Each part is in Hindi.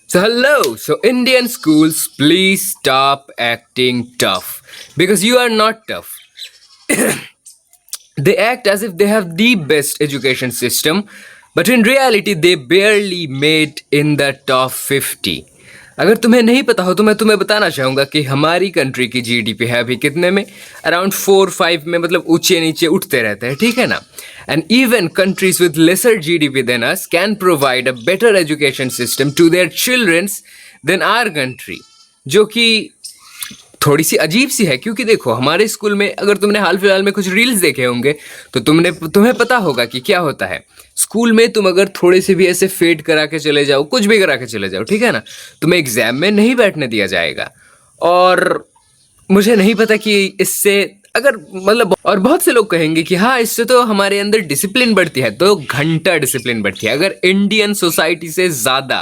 So, hello. So, Indian schools, please stop acting tough because you are not tough. They act as if they have the best education system, but in reality, they barely made in the top 50. अगर तुम्हें नहीं पता हो तो मैं तुम्हें बताना चाहूंगा कि हमारी कंट्री की जीडीपी है अभी कितने में, अराउंड 4-5 में, मतलब ऊंचे नीचे उठते रहते हैं, ठीक है ना. And even countries with lesser GDP than us can provide a better education system to their childrens than our country, जो कि थोड़ी सी अजीब सी है. क्योंकि देखो, हमारे स्कूल में अगर तुमने हाल फिलहाल में कुछ रील्स देखे होंगे तो तुम्हें पता होगा कि क्या होता है. स्कूल में तुम अगर थोड़े से भी ऐसे फेड करा के चले जाओ, कुछ भी करा के चले जाओ, ठीक है ना, तुम्हें एग्जाम में नहीं बैठने दिया जाएगा. और मुझे नहीं पता कि इससे अगर मतलब, और बहुत से लोग कहेंगे कि हाँ, इससे तो हमारे अंदर डिसिप्लिन बढ़ती है. तो घंटा डिसिप्लिन बढ़ती है. अगर इंडियन सोसाइटी से ज़्यादा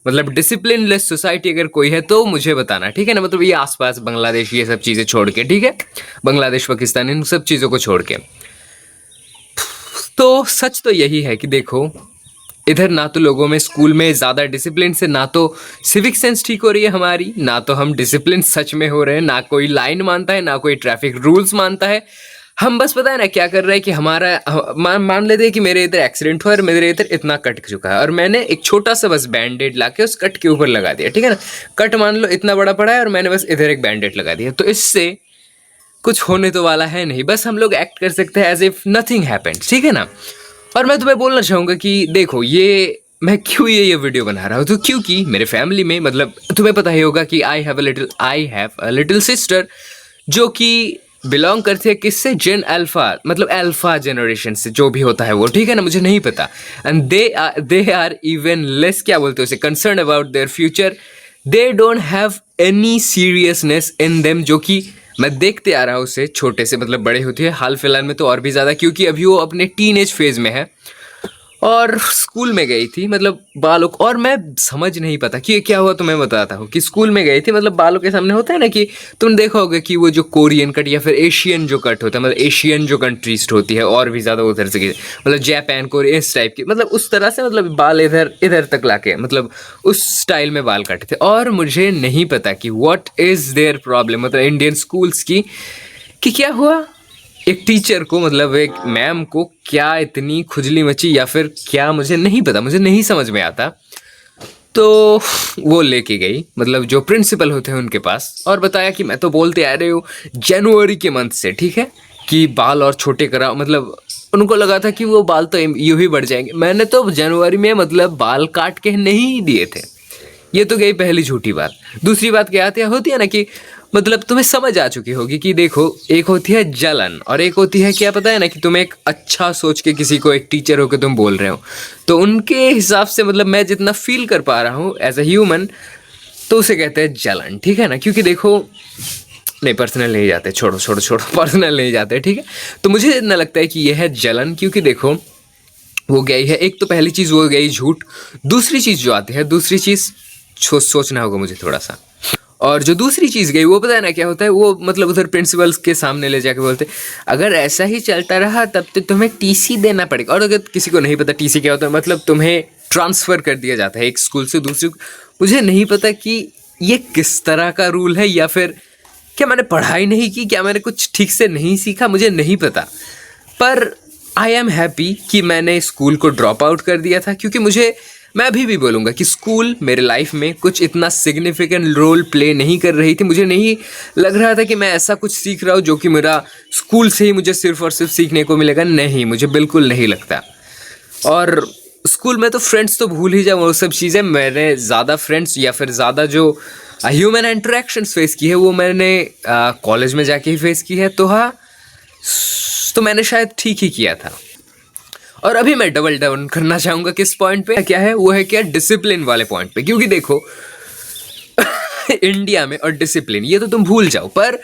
मतलब डिसिप्लिन लेस सोसाइटी अगर कोई है तो मुझे बताना, ठीक है ना. मतलब ये आसपास बांग्लादेश, ये सब चीज़ें छोड़ के, ठीक है, बांग्लादेश पाकिस्तान, इन सब चीज़ों को छोड़ के. तो सच तो यही है कि देखो, इधर ना तो लोगों में स्कूल में ज़्यादा डिसिप्लिन से, ना तो सिविक सेंस ठीक हो रही है हमारी, ना तो हम डिसिप्लिन सच में हो रहे हैं, ना कोई लाइन मानता है, ना कोई ट्रैफिक रूल्स मानता है. हम बस पता है ना क्या कर रहे हैं कि हमारा मान लेते हैं कि मेरे इधर एक्सीडेंट हुआ और मेरे इधर इतना कट चुका है और मैंने एक छोटा सा बस बैंडेड लाके उस कट के ऊपर लगा दिया, ठीक है ना. कट मान लो इतना बड़ा पड़ा है और मैंने बस इधर एक बैंडेड लगा दिया. तो इससे कुछ होने तो वाला है नहीं. बस हम लोग एक्ट कर सकते हैं एज इफ नथिंग हैपेंड, ठीक है ना. और मैं तुम्हें बोलना चाहूँगा कि देखो, ये मैं क्यों ये वीडियो बना रहा हूँ, तो क्योंकि मेरे फैमिली में, मतलब तुम्हें पता ही होगा कि I have a little sister जो कि बिलोंग करती है किससे, जेन अल्फा, मतलब अल्फा जनरेशन से, जो भी होता है वो, ठीक है ना, मुझे नहीं पता. And they are even less, क्या बोलते हैं उसे, concern about their future. They don't have any seriousness in them, जो कि मैं देखते आ रहा हूँ उसे छोटे से मतलब बड़े होती है. हाल फिलहाल में तो और भी ज़्यादा, क्योंकि अभी वो अपने टीनेज फेज में है और स्कूल में गई थी, मतलब बालों को, और मैं समझ नहीं पाता कि ये क्या हुआ. तो मैं बताता हूँ कि स्कूल में गई थी, मतलब बालों के सामने होता है ना कि तुम देखा होगा कि वो जो कोरियन कट या फिर एशियन जो कट होता है, मतलब एशियन जो कंट्रीज होती है और भी ज़्यादा उधर से, मतलब जापान, कोरिया, इस टाइप की, मतलब उस तरह से, मतलब बाल इधर इधर तक लाके, मतलब उस स्टाइल में बाल काटे थे. और मुझे नहीं पता कि व्हाट इज़ देयर प्रॉब्लम, मतलब इंडियन स्कूल्स की, कि क्या हुआ. एक टीचर को, मतलब एक मैम को क्या इतनी खुजली मची या फिर क्या, मुझे नहीं पता, मुझे नहीं समझ में आता. तो वो लेके गई, मतलब जो प्रिंसिपल होते हैं उनके पास, और बताया कि मैं तो बोलते आ रही हूँ जनवरी के मंथ से, ठीक है, कि बाल और छोटे कराओ. मतलब उनको लगा था कि वो बाल तो यूं ही बढ़ जाएंगे. मैंने तो जनवरी में मतलब बाल काट के नहीं दिए थे. ये तो गई पहली झूठी बात. दूसरी बात क्या आती है, होती है ना कि मतलब तुम्हें समझ आ चुकी होगी कि देखो, एक होती है जलन और एक होती है, क्या पता है ना, कि तुम एक अच्छा सोच के किसी को, एक टीचर होकर तुम बोल रहे हो. तो उनके हिसाब से, मतलब मैं जितना फील कर पा रहा हूँ एज अ ह्यूमन, तो उसे कहते हैं जलन, ठीक है ना. क्योंकि देखो, नहीं पर्सनल नहीं जाते, छोड़ो छोड़ो छोड़ो, पर्सनल नहीं जाते, ठीक है. तो मुझे इतना लगता है कि यह है जलन. क्योंकि देखो, वो गई है, एक तो पहली चीज़ वो गई झूठ. दूसरी चीज़ जो आती है, दूसरी चीज़ सोचना होगा मुझे थोड़ा सा. और जो दूसरी चीज़ गई, वो पता है ना क्या होता है, वो मतलब उधर प्रिंसिपल्स के सामने ले जाके बोलते, अगर ऐसा ही चलता रहा तब तो तुम्हें टीसी देना पड़ेगा. और अगर किसी को नहीं पता टीसी क्या होता है, मतलब तुम्हें ट्रांसफ़र कर दिया जाता है एक स्कूल से दूसरे. मुझे नहीं पता कि ये किस तरह का रूल है, या फिर क्या मैंने पढ़ाई नहीं की, क्या मैंने कुछ ठीक से नहीं सीखा, मुझे नहीं पता. पर आई एम हैप्पी कि मैंने स्कूल को ड्रॉप आउट कर दिया था. क्योंकि मैं अभी भी बोलूँगा कि स्कूल मेरे लाइफ में कुछ इतना सिग्निफिकेंट रोल प्ले नहीं कर रही थी. मुझे नहीं लग रहा था कि मैं ऐसा कुछ सीख रहा हूँ जो कि मेरा स्कूल से ही मुझे सिर्फ और सिर्फ सीखने को मिलेगा. नहीं, मुझे बिल्कुल नहीं लगता. और स्कूल में तो फ्रेंड्स तो भूल ही जाओ, वो सब चीज़ें. मैंने ज़्यादा फ्रेंड्स या फिर ज़्यादा जो ह्यूमन इंटरेक्शंस फेस की है, वो मैंने कॉलेज में जाके ही फेस की है. तो हाँ, तो मैंने शायद ठीक ही किया था. और अभी मैं डबल डाउन करना चाहूँगा किस पॉइंट पे, क्या है वो, है क्या, डिसिप्लिन वाले पॉइंट पे. क्योंकि देखो इंडिया में और डिसिप्लिन, ये तो तुम भूल जाओ. पर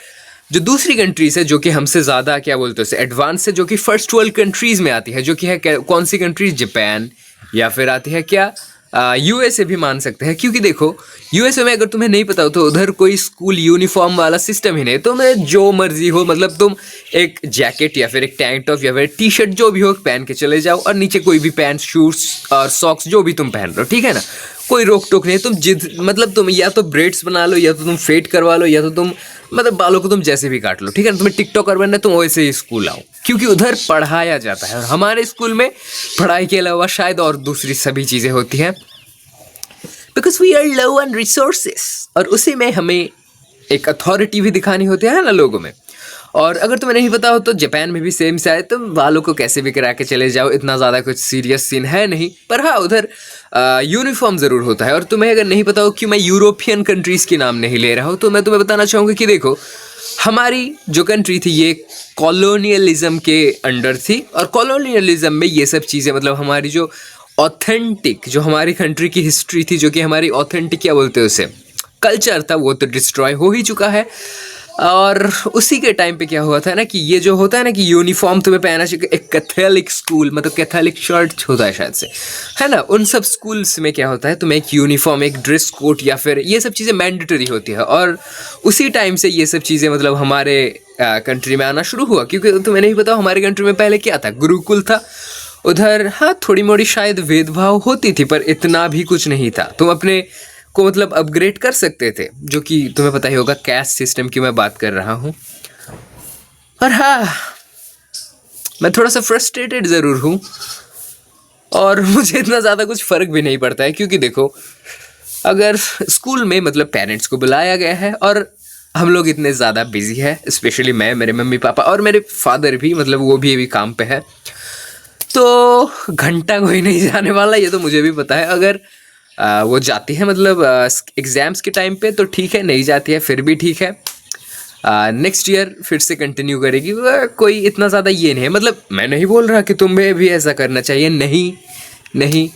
जो दूसरी कंट्रीज है, जो कि हमसे ज़्यादा, क्या बोलते हैं उसे, एडवांस है, जो कि फर्स्ट वर्ल्ड कंट्रीज में आती है, जो कि है कौन सी कंट्रीज, जापान, या फिर आती है क्या, यूएसए भी मान सकते हैं. क्योंकि देखो, यूएसए में अगर तुम्हें नहीं पता हो तो उधर कोई स्कूल यूनिफॉर्म वाला सिस्टम ही नहीं. तुम्हें जो मर्जी हो, मतलब तुम एक जैकेट या फिर एक टैंक टॉप या फिर टी शर्ट जो भी हो पहन के चले जाओ, और नीचे कोई भी पैंट, शूज और सॉक्स जो भी तुम पहन रहे हो, ठीक है ना, कोई रोक टोक नहीं है। तुम जिद मतलब तुम या तो ब्रेड्स बना लो, या तो तुम फेड करवा लो, या तो तुम मतलब बालों को तुम जैसे भी काट लो, ठीक है ना। तुम्हें टिकटॉकर बनना है, तुम वैसे ही स्कूल आओ, क्योंकि उधर पढ़ाया जाता है। और हमारे स्कूल में पढ़ाई के अलावा शायद और दूसरी सभी चीज़ें होती हैं, because we are low on resources. और उसी में हमें एक अथॉरिटी भी दिखानी होती है ना लोगों में। और अगर तुम्हें नहीं पता हो तो जापान में भी सेम से है, तुम बालों को कैसे भी करा के चले जाओ, इतना ज़्यादा कुछ सीरियस सीन है नहीं। पर हाँ, उधर यूनिफॉर्म ज़रूर होता है। और तुम्हें अगर नहीं पता हो कि मैं यूरोपियन कंट्रीज़ के नाम नहीं ले रहा हूँ, तो मैं तुम्हें बताना चाहूँगा कि देखो, हमारी जो कंट्री थी ये कॉलोनियलिज्म के अंडर थी। और कॉलोनियलिज्म में ये सब चीज़ें मतलब हमारी जो ऑथेंटिक, जो हमारी कंट्री की हिस्ट्री थी, जो कि हमारी ऑथेंटिक क्या बोलते हैं उसे, कल्चर था, वो तो डिस्ट्रॉय हो ही चुका है। और उसी के टाइम पे क्या हुआ था ना कि ये जो होता है ना कि यूनिफॉर्म तुम्हें पहनना चाहिए, एक कैथोलिक स्कूल मतलब कैथोलिक चर्च होता है शायद से, है ना, उन सब स्कूल्स में क्या होता है, तुम्हें एक यूनिफॉर्म, एक ड्रेस कोड या फिर ये सब चीज़ें मैंडेटरी होती है। और उसी टाइम से ये सब चीज़ें मतलब हमारे कंट्री में आना शुरू हुआ। क्योंकि तुम्हें नहीं पता हमारे कंट्री में पहले क्या था, गुरुकुल था। उधर हाँ थोड़ी मोड़ी शायद भेदभाव होती थी, पर इतना भी कुछ नहीं था। तुम अपने को मतलब अपग्रेड कर सकते थे, जो कि तुम्हें पता ही होगा, कैस्ट सिस्टम की मैं बात कर रहा हूँ। और हाँ, मैं थोड़ा सा फ्रस्ट्रेटेड ज़रूर हूँ, और मुझे इतना ज़्यादा कुछ फ़र्क भी नहीं पड़ता है। क्योंकि देखो, अगर स्कूल में मतलब पेरेंट्स को बुलाया गया है और हम लोग इतने ज़्यादा बिजी है, स्पेशली मैं, मेरे मम्मी पापा और मेरे फादर भी, मतलब वो भी अभी काम पे है, तो घंटा कोई नहीं जाने वाला, ये तो मुझे भी पता है। अगर वो जाती है मतलब एग्ज़ाम्स के टाइम पे तो ठीक है, नहीं जाती है फिर भी ठीक है, नेक्स्ट ईयर फिर से कंटिन्यू करेगी। कोई इतना ज़्यादा ये नहीं है। मतलब मैं नहीं बोल रहा कि तुम्हें भी ऐसा करना चाहिए, नहीं,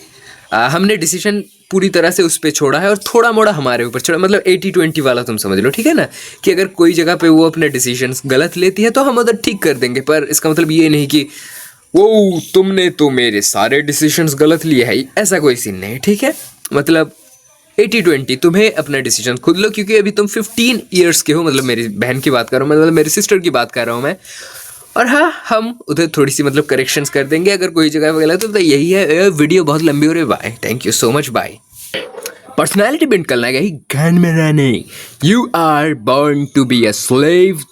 हमने डिसीजन पूरी तरह से उस पर छोड़ा है और थोड़ा मोड़ा हमारे ऊपर छोड़ा, मतलब 80-20 वाला तुम समझ लो, ठीक है ना। कि अगर कोई जगह पे वो अपने डिसीजंस गलत लेती है तो हम उधर ठीक कर देंगे, पर इसका मतलब ये नहीं कि वो तुमने तो मेरे सारे डिसीजंस गलत लिए है, ऐसा कोई सीन नहीं, ठीक है। मतलब 80-20, तुम्हें अपना डिसीजन खुद लो। क्योंकि अभी तुम 15 ईयर्स के हो, मतलब मेरी बहन की बात कर रहा हूँ, मतलब मेरी सिस्टर की बात कर रहा हूँ मैं। और हाँ, हम उधर थोड़ी सी मतलब करेक्शंस कर देंगे अगर कोई जगह पे गलत तो यही है। वीडियो बहुत लंबी हो रही है, bye, thank you so much, bye. Personality build करना है, यही ज्ञान में रहने। You are born to be a slave.